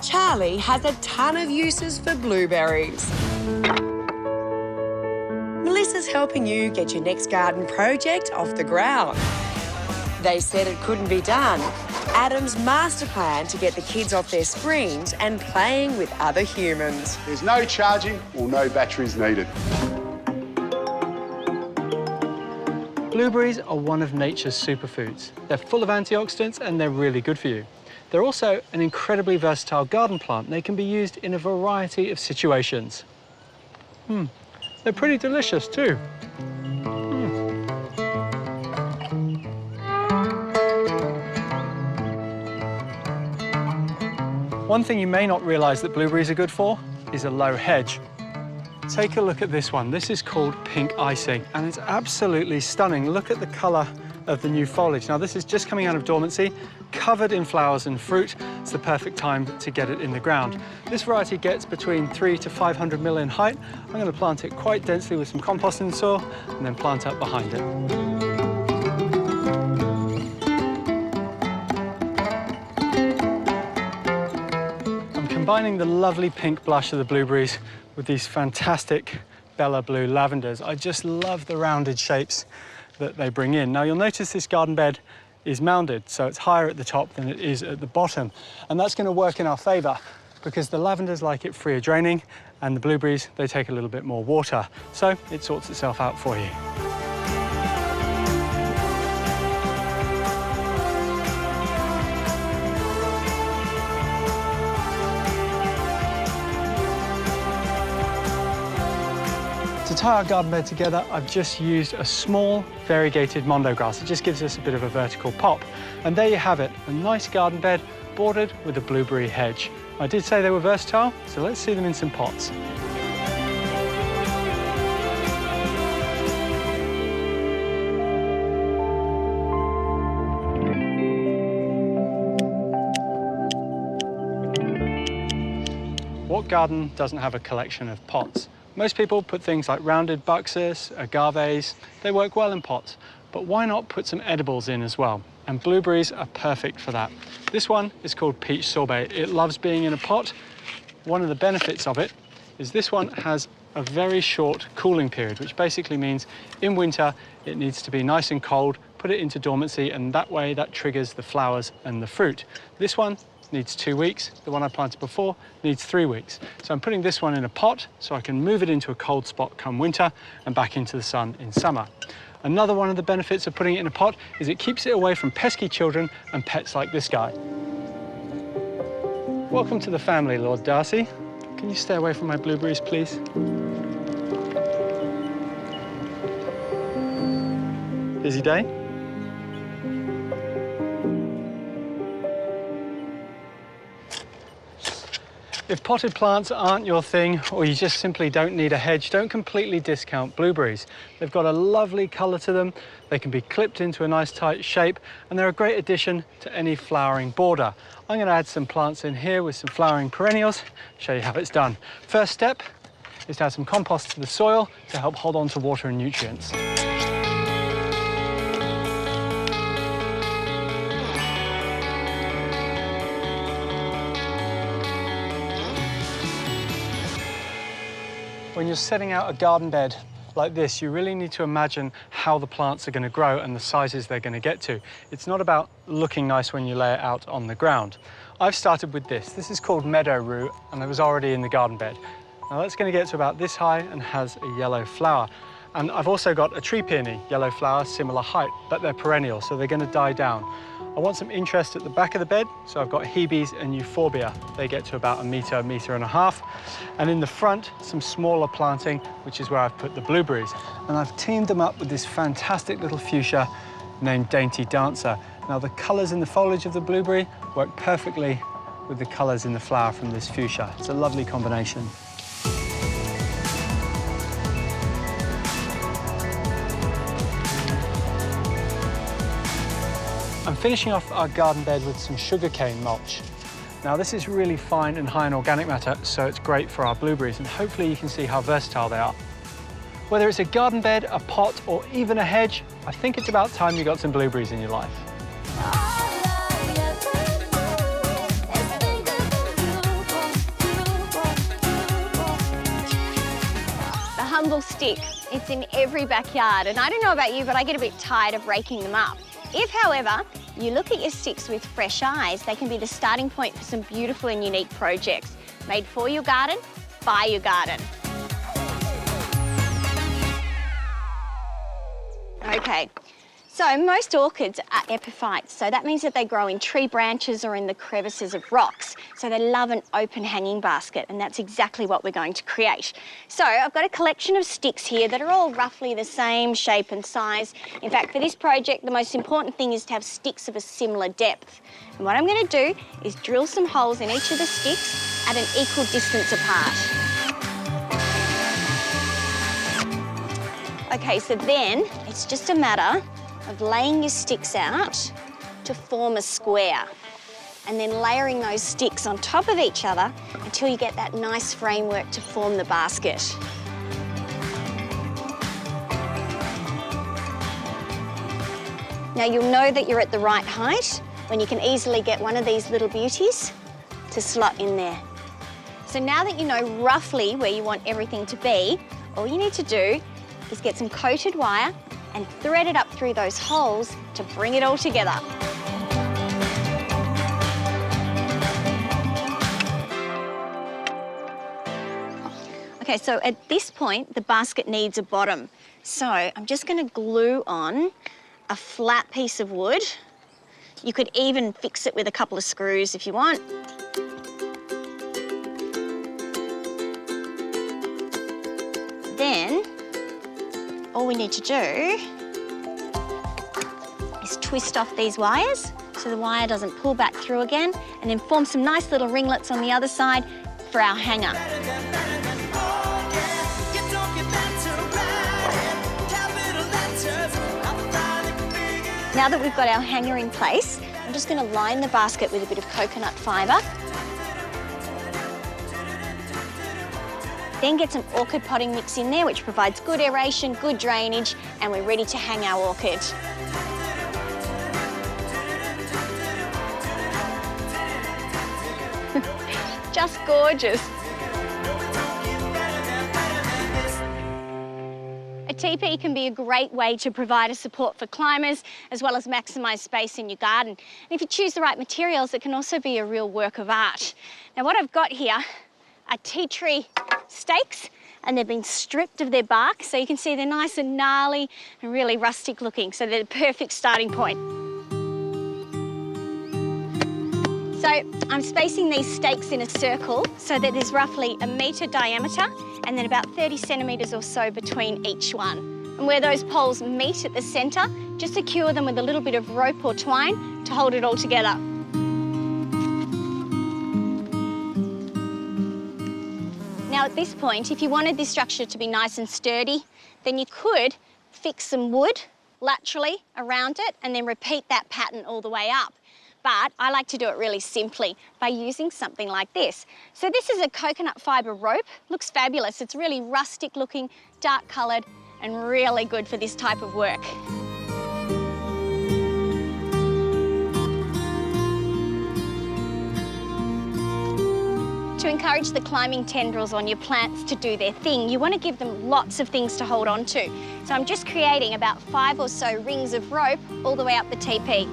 Charlie has a ton of uses for blueberries. Melissa's helping you get your next garden project off the ground. They said it couldn't be done. Adam's master plan to get the kids off their screens and playing with other humans. There's no charging or no batteries needed. Blueberries are one of nature's superfoods. They're full of antioxidants and they're really good for you. They're also an incredibly versatile garden plant. They can be used in a variety of situations. They're pretty delicious too. One thing you may not realise that blueberries are good for is a low hedge. Take a look at this one. This is called pink icing, and it's absolutely stunning. Look at the colour of the new foliage. Now, this is just coming out of dormancy, covered in flowers and fruit. It's the perfect time to get it in the ground. This variety gets between 300 to 500 mil in height. I'm going to plant it quite densely with some compost in the soil and then plant up behind it. Combining the lovely pink blush of the blueberries with these fantastic Bella Blue lavenders. I just love the rounded shapes that they bring in. Now, you'll notice this garden bed is mounded, so it's higher at the top than it is at the bottom. And that's going to work in our favour because the lavenders like it freer draining and the blueberries, they take a little bit more water. So it sorts itself out for you. To tie our garden bed together, I've just used a small variegated mondo grass. It just gives us a bit of a vertical pop. And there you have it, a nice garden bed bordered with a blueberry hedge. I did say they were versatile, so let's see them in some pots. What garden doesn't have a collection of pots? Most people put things like rounded buxus, agaves. They work well in pots, but why not put some edibles in as well? And blueberries are perfect for that. This one is called peach sorbet. It loves being in a pot. One of the benefits of it is this one has a very short cooling period, which basically means in winter it needs to be nice and cold, put it into dormancy, and that way that triggers the flowers and the fruit. This one needs 2 weeks. The one I planted before needs 3 weeks. So I'm putting this one in a pot so I can move it into a cold spot come winter and back into the sun in summer. Another one of the benefits of putting it in a pot is it keeps it away from pesky children and pets like this guy. Welcome to the family, Lord Darcy. Can you stay away from my blueberries, please? Busy day? If potted plants aren't your thing, or you just simply don't need a hedge, don't completely discount blueberries. They've got a lovely colour to them, they can be clipped into a nice tight shape, and they're a great addition to any flowering border. I'm going to add some plants in here with some flowering perennials, show you how it's done. First step is to add some compost to the soil to help hold on to water and nutrients. When you're setting out a garden bed like this, you really need to imagine how the plants are going to grow and the sizes they're going to get to. It's not about looking nice when you lay it out on the ground. I've started with this. This is called meadow rue, and it was already in the garden bed. Now that's going to get to about this high and has a yellow flower. And I've also got a tree peony, yellow flower, similar height, but they're perennial, so they're going to die down. I want some interest at the back of the bed, so I've got hebes and euphorbia. They get to about a metre and a half. And in the front, some smaller planting, which is where I've put the blueberries. And I've teamed them up with this fantastic little fuchsia named Dainty Dancer. Now, the colours in the foliage of the blueberry work perfectly with the colours in the flower from this fuchsia. It's a lovely combination. I'm finishing off our garden bed with some sugarcane mulch. Now, this is really fine and high in organic matter, so it's great for our blueberries, and hopefully you can see how versatile they are. Whether it's a garden bed, a pot, or even a hedge, I think it's about time you got some blueberries in your life. old stick. It's in every backyard, and I don't know about you, but I get a bit tired of raking them up. If, however, you look at your sticks with fresh eyes, they can be the starting point for some beautiful and unique projects made for your garden, by your garden. Okay, so most orchids are epiphytes, so that means that they grow in tree branches or in the crevices of rocks. So they love an open hanging basket, and that's exactly what we're going to create. So I've got a collection of sticks here that are all roughly the same shape and size. In fact, for this project, the most important thing is to have sticks of a similar depth. And what I'm going to do is drill some holes in each of the sticks at an equal distance apart. Okay, so then it's just a matter of laying your sticks out to form a square and then layering those sticks on top of each other until you get that nice framework to form the basket. Now you'll know that you're at the right height when you can easily get one of these little beauties to slot in there. So now that you know roughly where you want everything to be, all you need to do is get some coated wire and thread it up through those holes to bring it all together. Okay, so at this point, the basket needs a bottom. So I'm just going to glue on a flat piece of wood. You could even fix it with a couple of screws if you want. Then all we need to do is twist off these wires so the wire doesn't pull back through again, and then form some nice little ringlets on the other side for our hanger. Now that we've got our hanger in place, I'm just going to line the basket with a bit of coconut fibre. Then get some orchid potting mix in there, which provides good aeration, good drainage, and we're ready to hang our orchid. Just gorgeous. A tepee can be a great way to provide a support for climbers, as well as maximise space in your garden. And if you choose the right materials, it can also be a real work of art. Now, what I've got here are tea tree stakes, and they've been stripped of their bark, so you can see they're nice and gnarly and really rustic looking, so they're the perfect starting point. So I'm spacing these stakes in a circle so that there's roughly 1 metre diameter and then about 30 centimetres or so between each one. And where those poles meet at the centre, just secure them with a little bit of rope or twine to hold it all together. Now at this point, if you wanted this structure to be nice and sturdy, then you could fix some wood laterally around it and then repeat that pattern all the way up. But I like to do it really simply by using something like this. So this is a coconut fibre rope. Looks fabulous. It's really rustic looking, dark coloured, and really good for this type of work. To encourage the climbing tendrils on your plants to do their thing, you want to give them lots of things to hold on to. So I'm just creating about 5 or so rings of rope all the way up the tepee.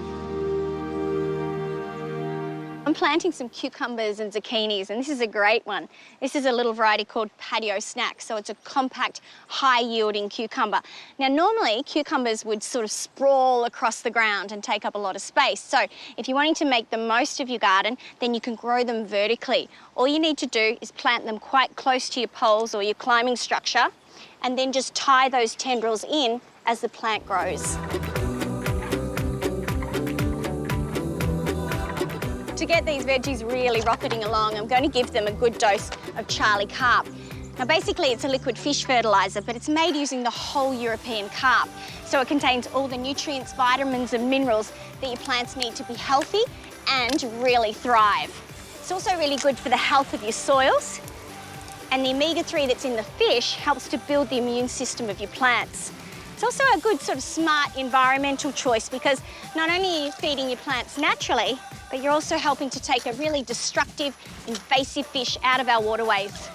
I'm planting some cucumbers and zucchinis, and this is a great one. This is a little variety called Patio Snack, so it's a compact, high-yielding cucumber. Now, normally, cucumbers would sort of sprawl across the ground and take up a lot of space. So if you're wanting to make the most of your garden, then you can grow them vertically. All you need to do is plant them quite close to your poles or your climbing structure, and then just tie those tendrils in as the plant grows. To get these veggies really rocketing along, I'm going to give them a good dose of Charlie carp. Now basically it's a liquid fish fertiliser, but it's made using the whole European carp. So it contains all the nutrients, vitamins and minerals that your plants need to be healthy and really thrive. It's also really good for the health of your soils, and the omega-3 that's in the fish helps to build the immune system of your plants. It's also a good sort of smart environmental choice because not only are you feeding your plants naturally, but you're also helping to take a really destructive, invasive fish out of our waterways.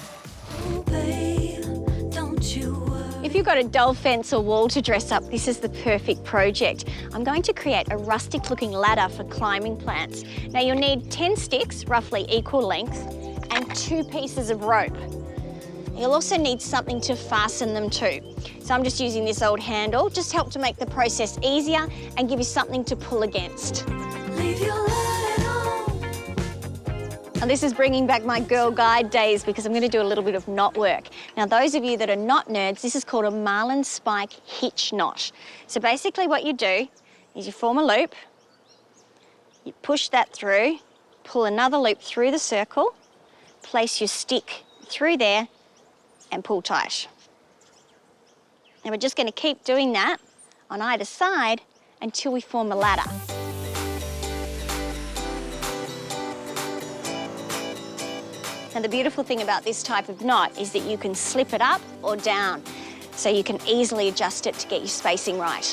Oh, babe, don't you worry. if you've got a dull fence or wall to dress up, this is the perfect project. I'm going to create a rustic looking ladder for climbing plants. Now you'll need 10 sticks, roughly equal length, and 2 pieces of rope. You'll also need something to fasten them to. So I'm just using this old handle, just help to make the process easier and give you something to pull against. Leave your light at home. And this is bringing back my Girl Guide days because I'm going to do a little bit of knot work. Now, those of you that are not nerds, this is called a marlin spike hitch knot. So basically what you do is you form a loop, you push that through, pull another loop through the circle, place your stick through there and pull tight. And we're just going to keep doing that on either side until we form a ladder. Now the beautiful thing about this type of knot is that you can slip it up or down, so you can easily adjust it to get your spacing right.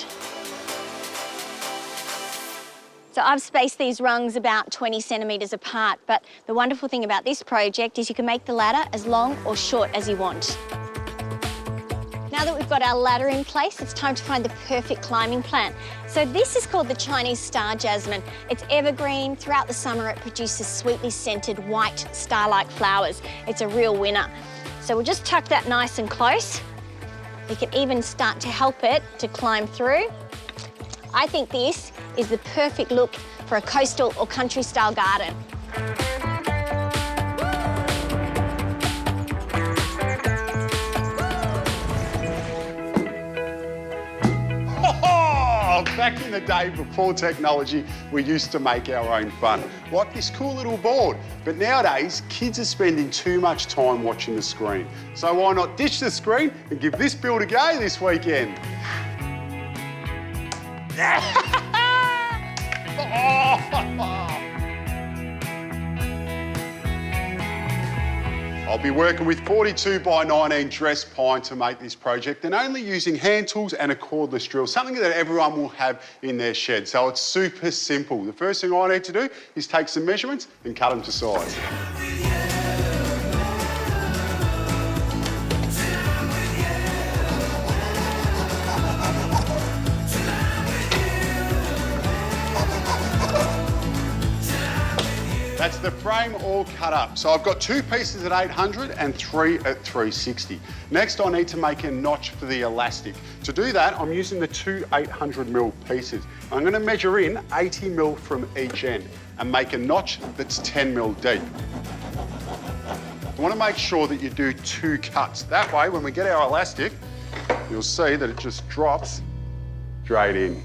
So I've spaced these rungs about 20 centimetres apart, but the wonderful thing about this project is you can make the ladder as long or short as you want. Now that we've got our ladder in place, it's time to find the perfect climbing plant. So this is called the Chinese star jasmine. It's evergreen. Throughout the summer, it produces sweetly scented white star-like flowers. It's a real winner. So we'll just tuck that nice and close. We can even start to help it to climb through. I think this is the perfect look for a coastal or country-style garden. Back in the day before technology, we used to make our own fun, like this cool little board. But nowadays, kids are spending too much time watching the screen. So why not ditch the screen and give this build a go this weekend? I'll be working with 42 by 19 dressed pine to make this project and only using hand tools and a cordless drill, something that everyone will have in their shed. So it's super simple. The first thing I need to do is take some measurements and cut them to size. That's the frame all cut up. So I've got 2 pieces at 800 and 3 at 360. Next, I need to make a notch for the elastic. To do that, I'm using the 2 800mm pieces. I'm going to measure in 80mm from each end and make a notch that's 10mm deep. You want to make sure that you do 2 cuts. That way, when we get our elastic, you'll see that it just drops straight in.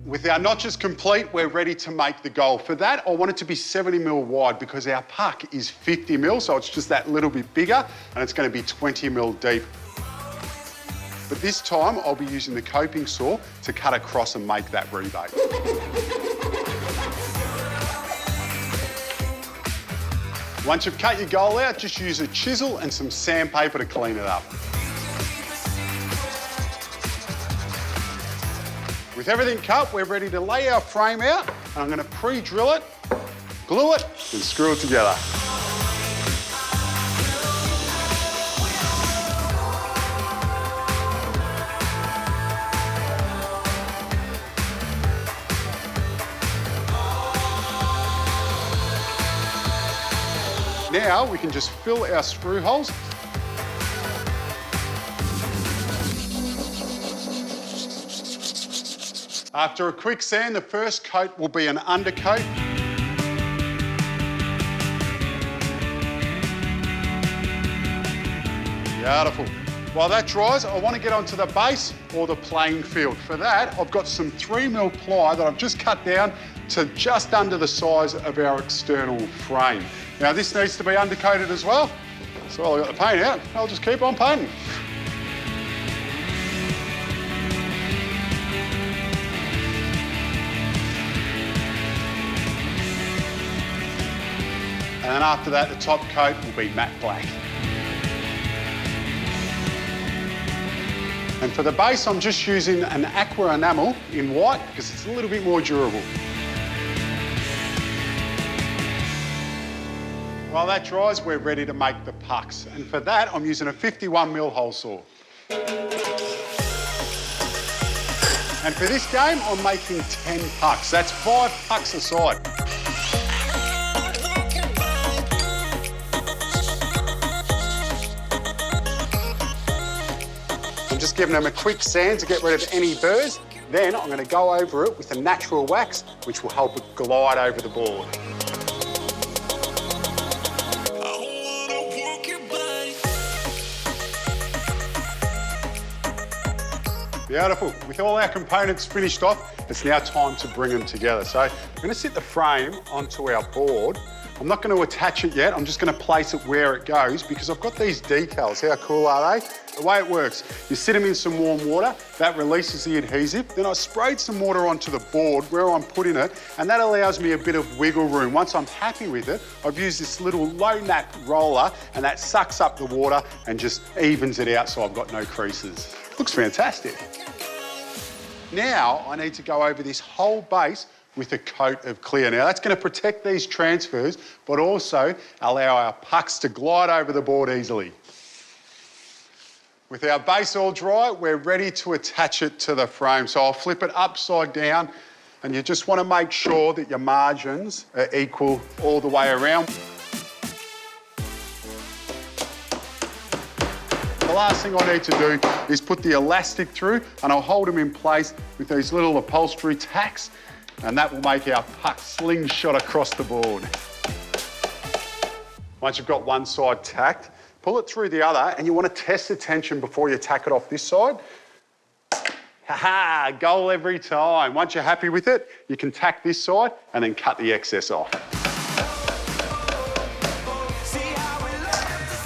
With our notches complete, we're ready to make the goal. For that, I want it to be 70mm wide because our puck is 50mm, so it's just that little bit bigger, and it's going to be 20mm deep. But this time, I'll be using the coping saw to cut across and make that rebate. Once you've cut your goal out, just use a chisel and some sandpaper to clean it up. With everything cut, we're ready to lay our frame out, and I'm going to pre-drill it, glue it, and screw it together. Now we can just fill our screw holes. After a quick sand, the first coat will be an undercoat. Beautiful. While that dries, I want to get onto the base or the playing field. For that, I've got some 3mm ply that I've just cut down to just under the size of our external frame. Now, this needs to be undercoated as well. So while I've got the paint out, I'll just keep on painting. And then after that, the top coat will be matte black. And for the base, I'm just using an aqua enamel in white because it's a little bit more durable. While that dries, we're ready to make the pucks. And for that, I'm using a 51mm hole saw. And for this game, I'm making 10 pucks. That's 5 pucks a side. I'm just giving them a quick sand to get rid of any burrs. Then I'm going to go over it with a natural wax, which will help it glide over the board. Beautiful. With all our components finished off, it's now time to bring them together. So I'm going to sit the frame onto our board. I'm not going to attach it yet. I'm just going to place it where it goes because I've got these decals. How cool are they? The way it works, you sit them in some warm water, that releases the adhesive. Then I sprayed some water onto the board where I'm putting it, and that allows me a bit of wiggle room. Once I'm happy with it, I've used this little low nap roller, and that sucks up the water and just evens it out so I've got no creases. Looks fantastic. Now I need to go over this whole base with a coat of clear. Now that's going to protect these transfers, but also allow our pucks to glide over the board easily. With our base all dry, we're ready to attach it to the frame. So I'll flip it upside down, and you just want to make sure that your margins are equal all the way around. The last thing I need to do is put the elastic through, and I'll hold them in place with these little upholstery tacks, and that will make our puck slingshot across the board. Once you've got one side tacked, pull it through the other, and you want to test the tension before you tack it off this side. Ha-ha, goal every time. Once you're happy with it, you can tack this side and then cut the excess off.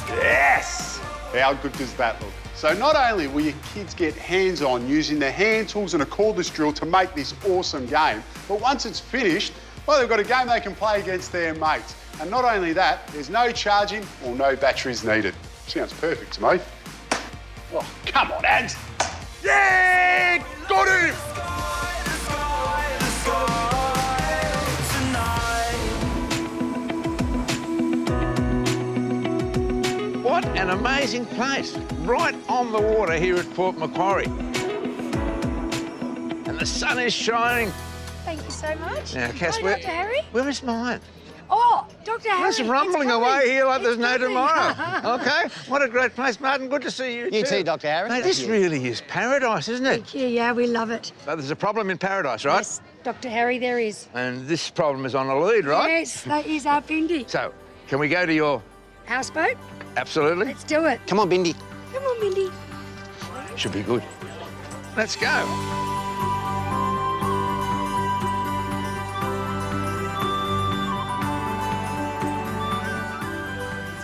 Yes! How good does that look? So not only will your kids get hands-on using their hand tools and a cordless drill to make this awesome game, but once it's finished, well, they've got a game they can play against their mates. And not only that, there's no charging or no batteries needed. Sounds perfect to me. Oh, come on, Ads. Yeah, got him! What an amazing place. Right on the water here at Port Macquarie. And the sun is shining. Thank you so much. Now, Cass, Hi, Dr. Harry. where is mine? Oh, Dr. Harry. It's rumbling coming. away here like there's It's no coming. tomorrow. OK, what a great place, Martin. Good to see you You too, Dr. Harry. Mate, this really is paradise, isn't it? Thank you. Yeah, we love it. But there's a problem in paradise, right? Yes, Dr. Harry, there is. And this problem is on a lead, right? Yes, that is our Bindi. So, can we go to your... Houseboat, Absolutely. let's do it. Come on, Bindi. Come on, Bindi. Should be good. Let's go.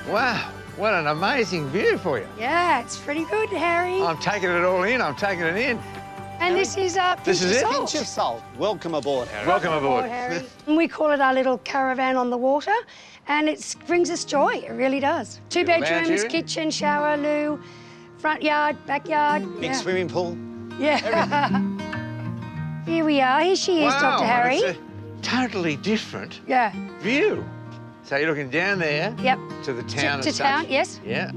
Wow, what an amazing view for you. Yeah, it's pretty good, Harry. I'm taking it all in, I'm taking it in. And this is This is it? Pinch of salt. Welcome aboard, Harry. Welcome aboard. Harry. And we call it our little caravan on the water, and it brings us joy. It really does. Two Little lounge bedrooms, area? kitchen, shower, loo, front yard, backyard. Big yeah. swimming pool. Yeah. Here we are. Here she is, Wow, Dr. Harry. it's a totally different Yeah. view. So you're looking down there Yep. to the town To as such. town, yes. Yeah.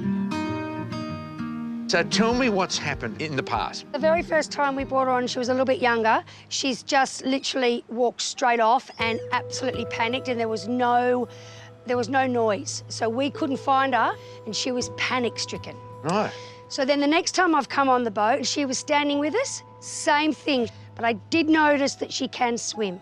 So tell me what's happened in the past. The very first time we brought her on, she was a little bit younger. She's just literally walked straight off and absolutely panicked, and there was no noise. So we couldn't find her, and she was panic-stricken. Right. So then the next time I've come on the boat and she was standing with us, same thing. But I did notice that she can swim,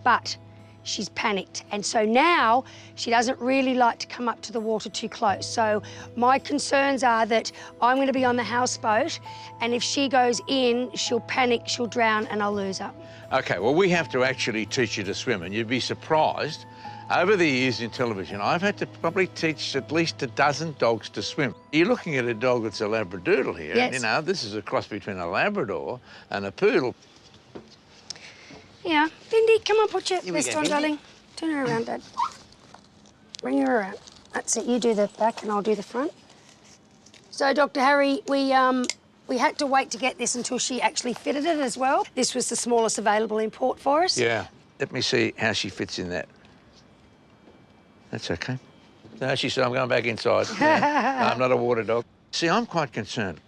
but she's panicked. And so now she doesn't really like to come up to the water too close. So my concerns are that I'm going to be on the houseboat, and if she goes in, she'll panic, she'll drown, and I'll lose her. OK, well, we have to actually teach you to swim, and you'd be surprised. Over the years in television, I've had to probably teach at least a dozen dogs to swim. You're looking at a dog that's a labradoodle here. Yes. You know, this is a cross between a Labrador and a poodle. Yeah, Bindi, come on, put your Here we vest go, on, Bindi. darling. Turn her around, Dad. Bring her around. That's it. You do the back, and I'll do the front. So, Dr. Harry, we had to wait to get this until she actually fitted it as well. This was the smallest available in port for us. Yeah. Let me see how she fits in that. That's OK. No, she said, I'm going back inside. Yeah. I'm not a water dog. See, I'm quite concerned.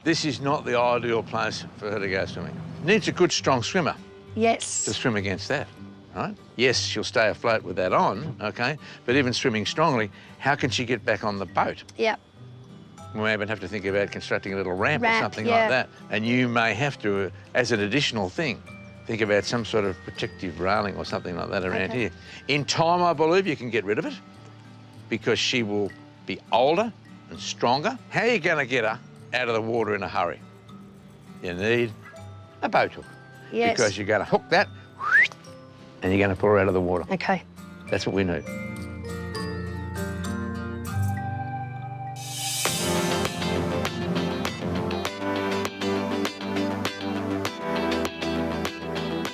this is not the ideal place for her to go swimming. Needs a good, strong swimmer Yes. to swim against that, right? Yes, she'll stay afloat with that on, okay? But even swimming strongly, how can she get back on the boat? Yep. We may even have to think about constructing a little ramp or Ramp, something yeah. like that. And you may have to, as an additional thing, think about some sort of protective railing or something like that around here. In time, I believe you can get rid of it because she will be older and stronger. How are you going to get her out of the water in a hurry? You need a boat hook. Yes. Because you're going to hook that and you're going to pull her out of the water. Okay. That's what we need.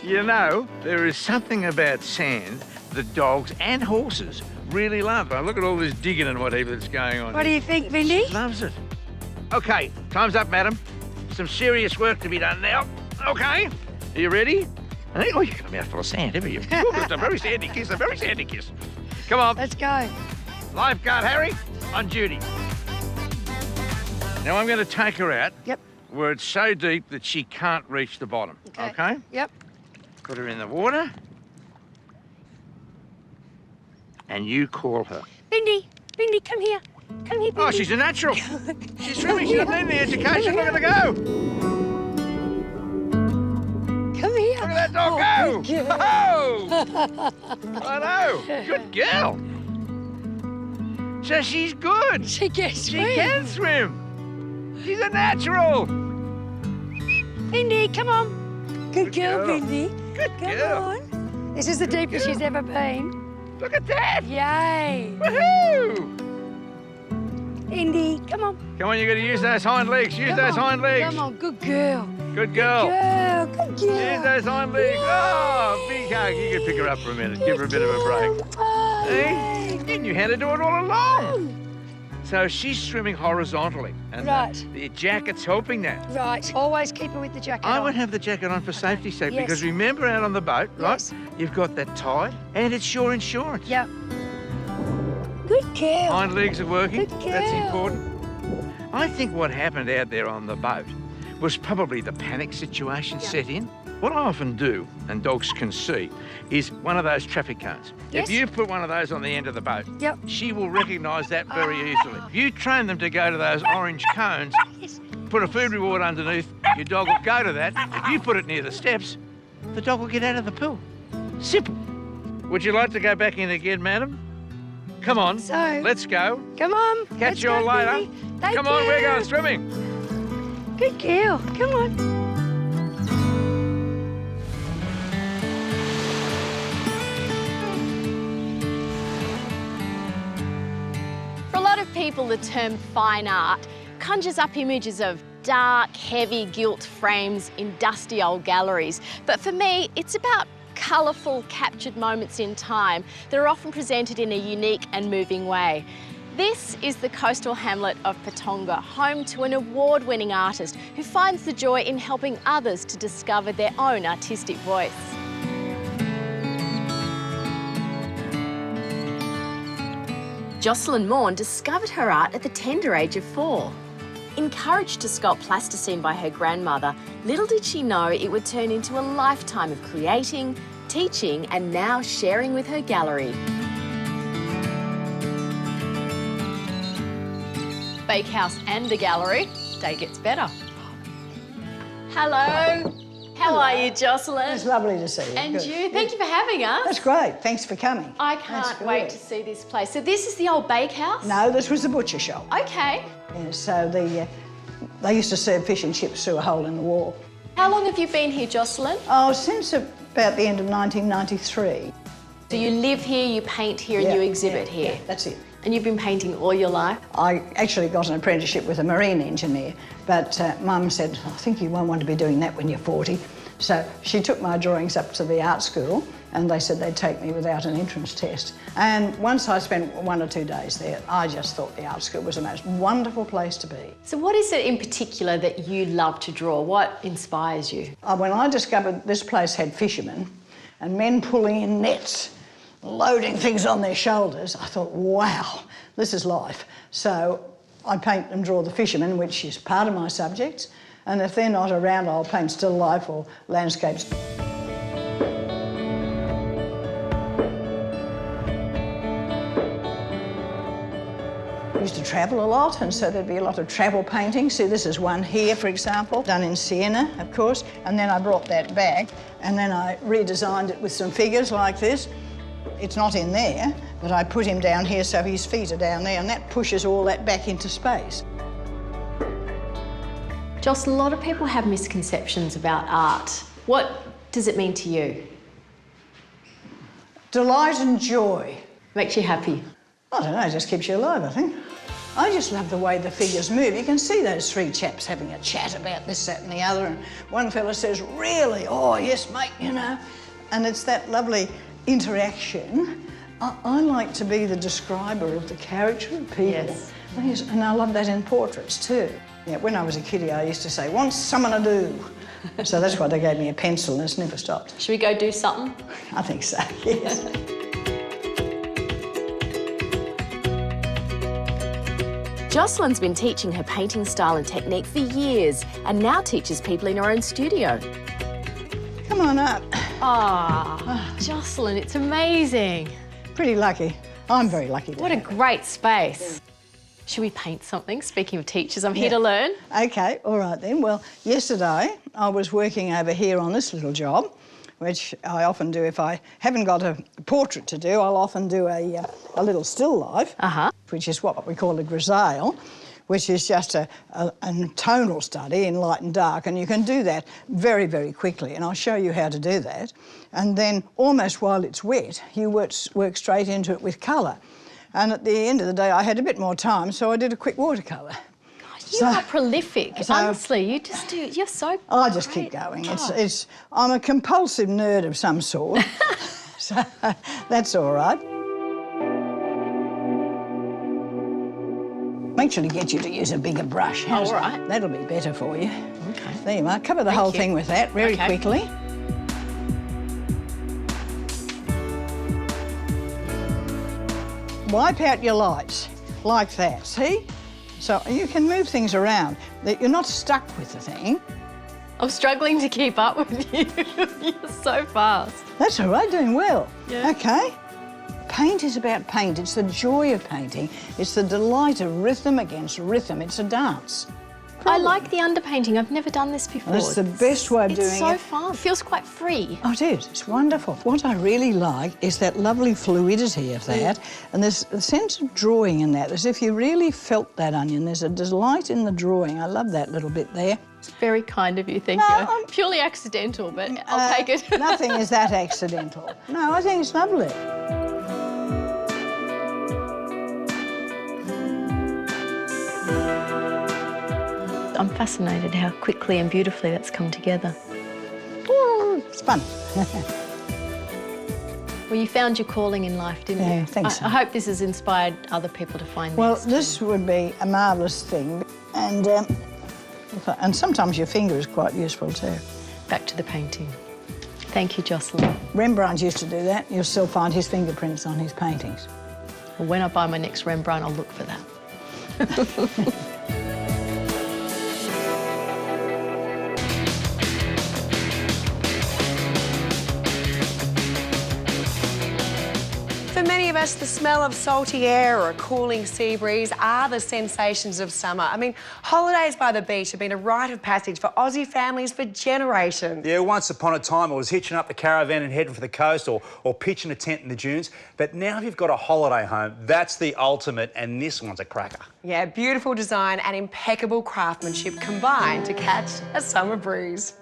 You know, there is something about sand that dogs and horses really love. Now, look at all this digging and whatever that's going on. What do you think, Vinny? Loves it. OK, time's up, madam. Some serious work to be done now. OK, are you ready? Hey, oh, you've got a mouthful of sand, haven't you? It's a very sandy kiss, a very sandy kiss. Come on. Let's go. Lifeguard Harry, on duty. Now I'm going to take her out Yep. where it's so deep that she can't reach the bottom. OK? Yep. Put her in the water. And you call her. Bindi, Bindi, come here. Come here, Bindi. Oh, she's a natural. She's swimming. She doesn't need any education. Look at her go. Come here. Look at that dog go. Oh! I know. Good girl. So she's good. She can She swim. can swim. She's a natural. Bindi, come on. Good girl, girl. Bindi. Good Come girl. on. This is the deepest she's ever been. Look at that. Yay. Woohoo! Bindi, come on. Come on, you got to use those hind legs. Use Come those on. hind legs. Come on, good girl. Good girl. Girl, good girl. Use those hind legs. Oh, big hug. You can pick her up for a minute. Give her a bit of a break. Oh, Hey, you knew how to do it all along. So she's swimming horizontally. And Right. the jacket's helping that. right. Always keep her with the jacket I on. would have the jacket on for safety's sake Yes. because remember out on the boat, right? Yes. You've got that tie and it's your insurance. Yep. Good girl. Hind legs are working. Good That's girl. important. I think what happened out there on the boat was probably the panic situation set in. What I often do, and dogs can see, is one of those traffic cones. Yes. If you put one of those on the end of the boat, Yep. she will recognise that very easily. If you train them to go to those orange cones, Yes. put a food reward underneath, your dog will go to that. If you put it near the steps, the dog will get out of the pool. Simple. Would you like to go back in again, madam? Come on, So- let's go. Come on. Catch Let's you all go, later. Bindi. Thank Come on, we're you. going swimming. Good girl. Come on. For a lot of people, the term fine art conjures up images of dark, heavy gilt frames in dusty old galleries. But for me, it's about colourful, captured moments in time that are often presented in a unique and moving way. This is the coastal hamlet of Patonga, home to an award-winning artist who finds the joy in helping others to discover their own artistic voice. Jocelyn Maughan discovered her art at the tender age of 4. Encouraged to sculpt plasticine by her grandmother, little did she know it would turn into a lifetime of creating, teaching, and now sharing with her gallery. Bakehouse and the gallery, day gets better. Hello. How are you, Jocelyn? It's lovely to see you. And Good. you. Thank you for having us. That's great. Thanks for coming. I That's can't good. wait to see this place. So this is the old bakehouse? No, this was the butcher shop. Okay. Yeah, so they used to serve fish and chips through a hole in the wall. How long have you been here, Jocelyn? Oh, since about the end of 1993. So you live here, you paint here, and you exhibit here. Yeah, that's it. And you've been painting all your life? I actually got an apprenticeship with a marine engineer, but Mum said, I think you won't want to be doing that when you're 40. So she took my drawings up to the art school and they said they'd take me without an entrance test. And once I spent 1 or 2 days there, I just thought the art school was the most wonderful place to be. So what is it in particular that you love to draw? What inspires you? When I discovered this place had fishermen and men pulling in nets, loading things on their shoulders, I thought, wow, this is life. So I paint and draw the fishermen, which is part of my subjects, and if they're not around, I'll paint still life or landscapes. I used to travel a lot, and so there'd be a lot of travel painting. See, this is one here, for example, done in Siena, of course, and then I brought that back, and then I redesigned it with some figures like this. It's not in there, but I put him down here so his feet are down there, and that pushes all that back into space. Jocelyn, a lot of people have misconceptions about art. What does it mean to you? Delight and joy. Makes you happy? I don't know, it just keeps you alive, I think. I just love the way the figures move. You can see those three chaps having a chat about this, that and the other, and one fella says, really? Oh, yes, mate, you know. And it's that lovely interaction. I like to be the describer of the character of people. Yes. Yes, and I love that in portraits too. Yeah, when I was a kiddie, I used to say, want someone to do. So that's why they gave me a pencil, and it's never stopped. Should we go do something? I think so, yes. Jocelyn's been teaching her painting style and technique for years and now teaches people in her own studio. Come on up. Ah, Jocelyn, it's amazing. Pretty lucky. I'm very lucky to What a have it. great space. Should we paint something? Speaking of teachers, I'm here to learn. OK, all right then. Well, yesterday I was working over here on this little job, which I often do if I haven't got a portrait to do. I'll often do a little still life, which is what we call a grisaille, which is just a tonal study in light and dark, and you can do that very, very quickly, and I'll show you how to do that. And then almost while it's wet, you work straight into it with colour. And at the end of the day, I had a bit more time, so I did a quick watercolour. You are prolific, honestly. You just do, you're so I just keep going. I'm a compulsive nerd of some sort, so that's all right. Make sure to get you to use a bigger brush. How's all right. that? That'll be better for you. Okay. There you are. Cover the whole thing with that very quickly. Wipe out your lights like that, see? So you can move things around. You're not stuck with the thing. I'm struggling to keep up with you. You're so fast. That's all right, doing well. Yeah. OK. Paint is about paint. It's the joy of painting. It's the delight of rhythm against rhythm. It's a dance. I like the underpainting. I've never done this before. That's the best way of doing it. It's so fun. It feels quite free. Oh, it is. It's wonderful. What I really like is that lovely fluidity of that, and there's a sense of drawing in that, as if you really felt that onion. There's a delight in the drawing. I love that little bit there. It's very kind of you, thank you. Purely accidental, but I'll take it. Nothing is that accidental. No, I think it's lovely. I'm fascinated how quickly and beautifully that's come together. It's fun. Well, you found your calling in life, didn't you? Yeah, I think so. I hope this has inspired other people to find Well, theirs this would be a marvellous thing. And sometimes your finger is quite useful too. Back to the painting. Thank you, Jocelyn. Rembrandt used to do that. You'll still find his fingerprints on his paintings. Well, when I buy my next Rembrandt, I'll look for that. For many of us, the smell of salty air or a cooling sea breeze are the sensations of summer. I mean, holidays by the beach have been a rite of passage for Aussie families for generations. Yeah, once upon a time it was hitching up the caravan and heading for the coast or pitching a tent in the dunes. But now if you've got a holiday home, that's the ultimate, and this one's a cracker. Yeah, beautiful design and impeccable craftsmanship combined to catch a summer breeze.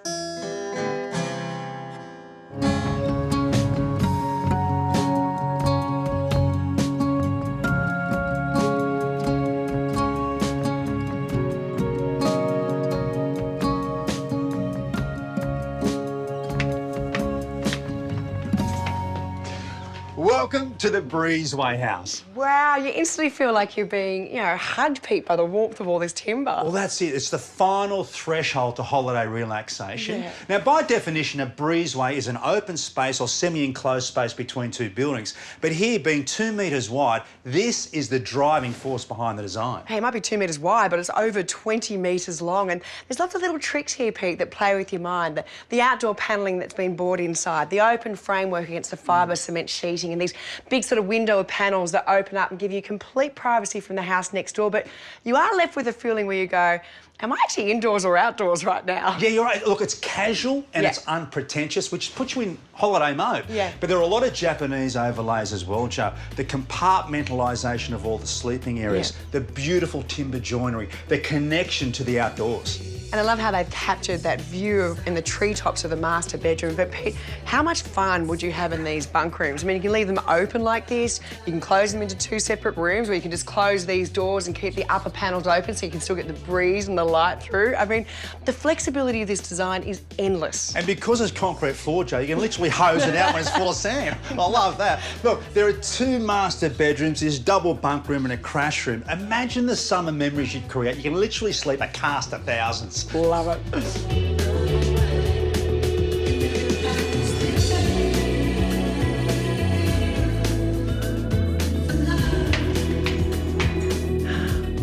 Welcome to the breezeway house. Wow, you instantly feel like you're being, hugged, Pete, by the warmth of all this timber. Well, that's it. It's the final threshold to holiday relaxation. Yeah. Now, by definition, a breezeway is an open space or semi-enclosed space between two buildings. But here, being 2 metres wide, this is the driving force behind the design. Hey, it might be 2 metres wide, but it's over 20 metres long. And there's lots of little tricks here, Pete, that play with your mind. The outdoor panelling that's been bought inside, the open framework against the fibre cement sheeting, and these big sort of window panels that open up and give you complete privacy from the house next door. But you are left with a feeling where you go, am I actually indoors or outdoors right now? Yeah, you're right. Look, it's casual and Yeah. it's unpretentious, which puts you in holiday mode. Yeah. But there are a lot of Japanese overlays as well, Joe. The compartmentalisation of all the sleeping areas, the beautiful timber joinery, the connection to the outdoors. And I love how they've captured that view in the treetops of the master bedroom. But Pete, how much fun would you have in these bunk rooms? I mean, you can leave them open like this. You can close them into 2 separate rooms, or you can just close these doors and keep the upper panels open so you can still get the breeze and the light through. I mean, the flexibility of this design is endless. And because it's concrete floor, Joe, you can literally hose it out when it's full of sand. I love that. Look, there are 2 master bedrooms, this double bunk room and a crash room. Imagine the summer memories you'd create. You can literally sleep a cast of thousands. Love it.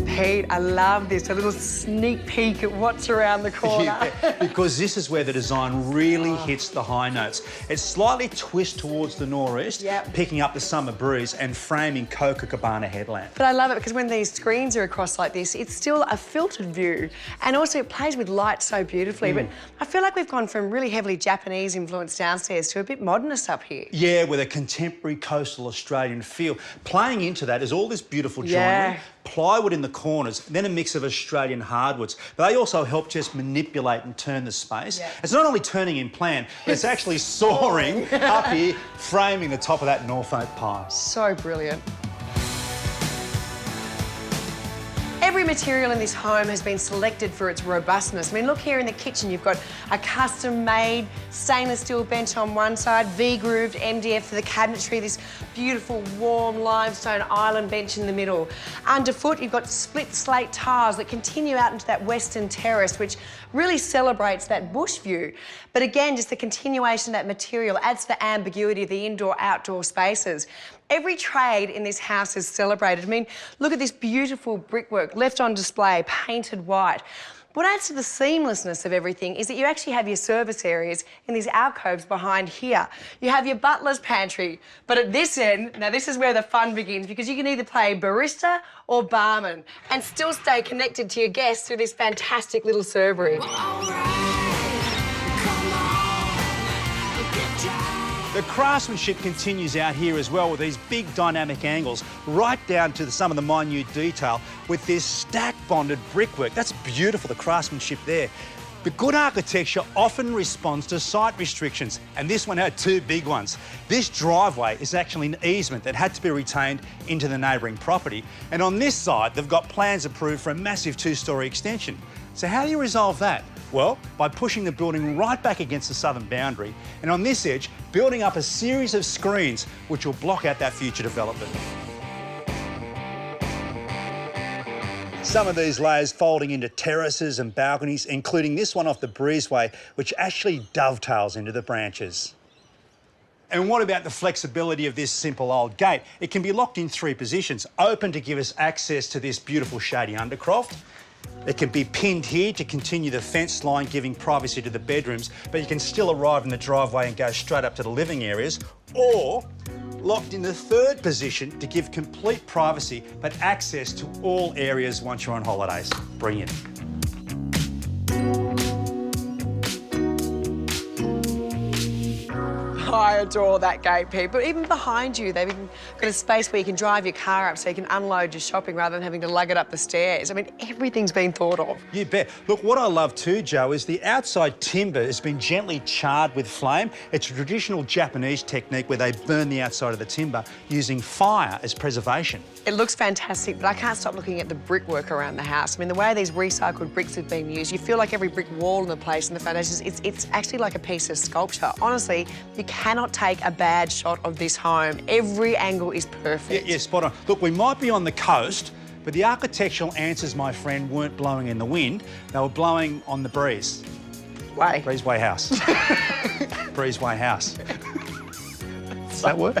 Pete, I love this, a little sneak peek at what's around the corner. Yeah, because this is where the design really hits the high notes. It's slightly twist towards the northeast, picking up the summer breeze and framing Copacabana headland. But I love it because when these screens are across like this, it's still a filtered view, and also it plays with light so beautifully. But I feel like we've gone from really heavily Japanese influence downstairs to a bit modernist up here. Yeah, with a contemporary coastal Australian feel. Playing into that is all this beautiful joinery, plywood in the corners, then a mix of Australian hardwoods. They also help just manipulate and turn the space. It's not only turning in plan, but it's actually soaring up here, framing the top of that Norfolk pile. So brilliant. Every material in this home has been selected for its robustness. I mean, look here in the kitchen, you've got a custom-made stainless steel bench on one side, V-grooved MDF for the cabinetry, this beautiful warm limestone island bench in the middle. Underfoot, you've got split slate tiles that continue out into that western terrace, which really celebrates that bush view. But again, just the continuation of that material adds to the ambiguity of the indoor-outdoor spaces. Every trade in this house is celebrated. I mean, look at this beautiful brickwork left on display, painted white. What adds to the seamlessness of everything is that you actually have your service areas in these alcoves behind here. You have your butler's pantry, but at this end, now this is where the fun begins, because you can either play barista or barman and still stay connected to your guests through this fantastic little servery. The craftsmanship continues out here as well with these big dynamic angles, right down to some of the minute detail with this stack bonded brickwork. That's beautiful, the craftsmanship there. But good architecture often responds to site restrictions, and this one had 2 big ones. This driveway is actually an easement that had to be retained into the neighbouring property, and on this side they've got plans approved for a massive 2-storey extension. So how do you resolve that? Well, by pushing the building right back against the southern boundary, and on this edge, building up a series of screens which will block out that future development. Some of these layers folding into terraces and balconies, including this one off the breezeway, which actually dovetails into the branches. And what about the flexibility of this simple old gate? It can be locked in 3 positions, open to give us access to this beautiful shady undercroft. It can be pinned here to continue the fence line, giving privacy to the bedrooms, but you can still arrive in the driveway and go straight up to the living areas, or locked in the 3rd position to give complete privacy, but access to all areas once you're on holidays. Brilliant. I adore that gate, Pete. But even behind you, they've even got a space where you can drive your car up so you can unload your shopping rather than having to lug it up the stairs. I mean, everything's been thought of. You bet. Look, what I love too, Joe, is the outside timber has been gently charred with flame. It's a traditional Japanese technique where they burn the outside of the timber using fire as preservation. It looks fantastic, but I can't stop looking at the brickwork around the house. I mean, the way these recycled bricks have been used, you feel like every brick wall in the place and the foundations, it's actually like a piece of sculpture. Honestly, you cannot cannot take a bad shot of this home. Every angle is perfect. Yeah, spot on. Look, we might be on the coast, but the architectural answers, my friend, weren't blowing in the wind. They were blowing on the breeze. Way. Breezeway house. Breezeway house. Does that work?